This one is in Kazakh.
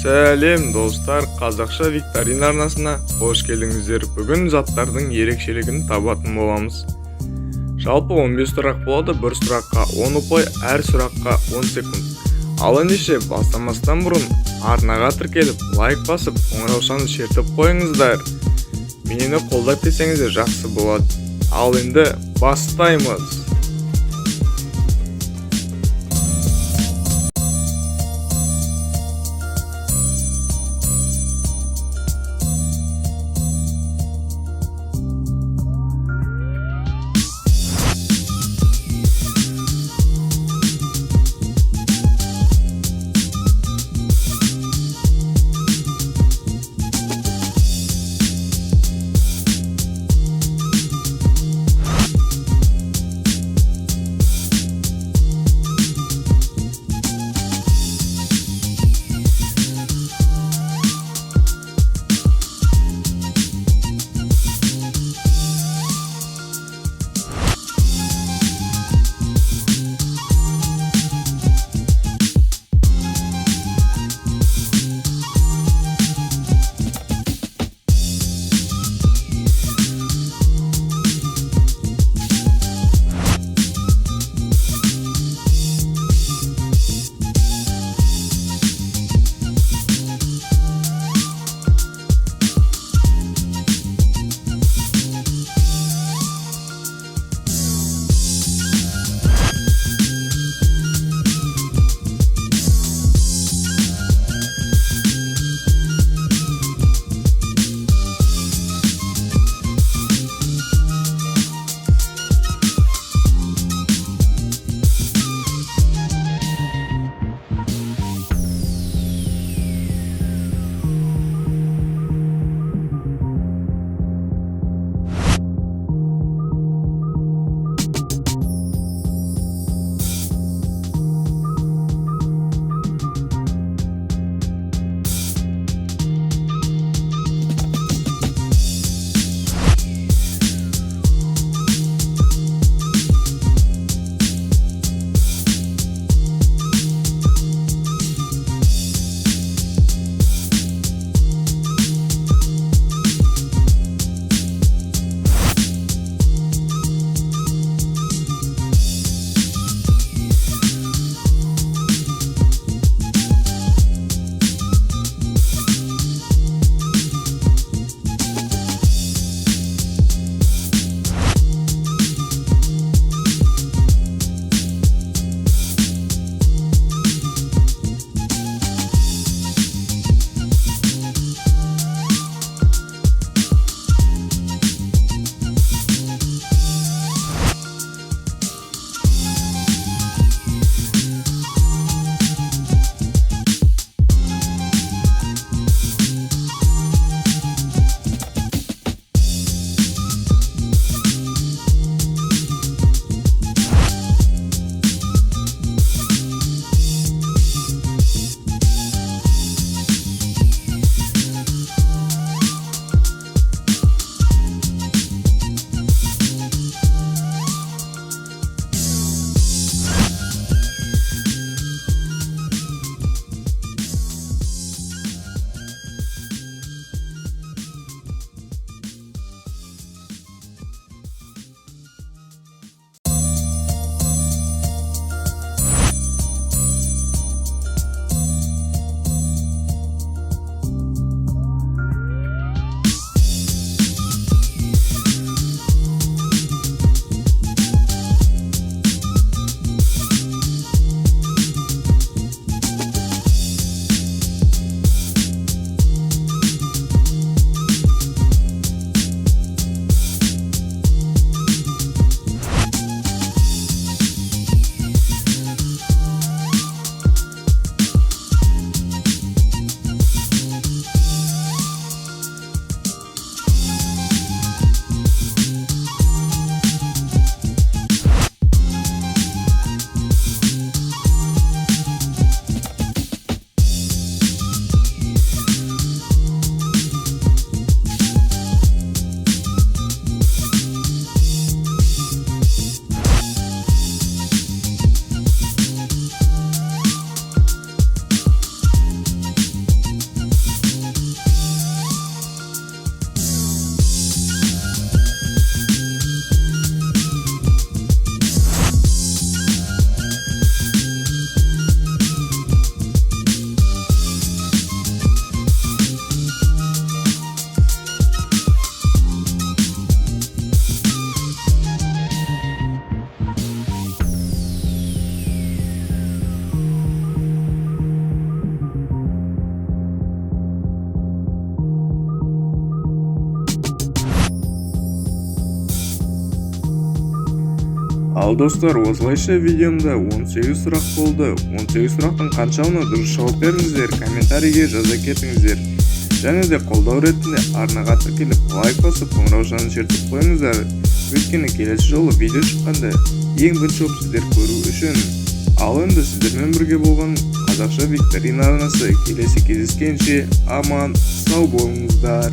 Сәлем достар, Қазақша Викторина арнасына қош келдіңіздер. Бүгін заттардың ерекшелігін табатын боламыз. Жалпы 15 сұрақ болады, бір сұраққа 10 ұпай, әр сұраққа 10 секунд. Ал ендеше бастамастан бұрын арнаға тіркеліп, лайк басып, қоңыраушаны шертіп қойыңыздар. Мені қолдап десеңіздер жақсы болады. Ал енді бастаймыз. Ал достар, осылайша видеомда 18 сұрақ болды. 18 сұрақтың қаншауына дұрыс жауап беріңіздер, комментарийге жаза кетіңіздер. Және де қолдау ретінде арнаға тіркеліп лайк басып қоңыраушаны шертіп қойыңыздар. Өйткені келесі жолы видео шыққанда ең бірінші сіздер көру үшін. Ал енді сіздермен бірге болған Қазақша Викторина арнасы келесі кездескенше аман сау болыңыздар.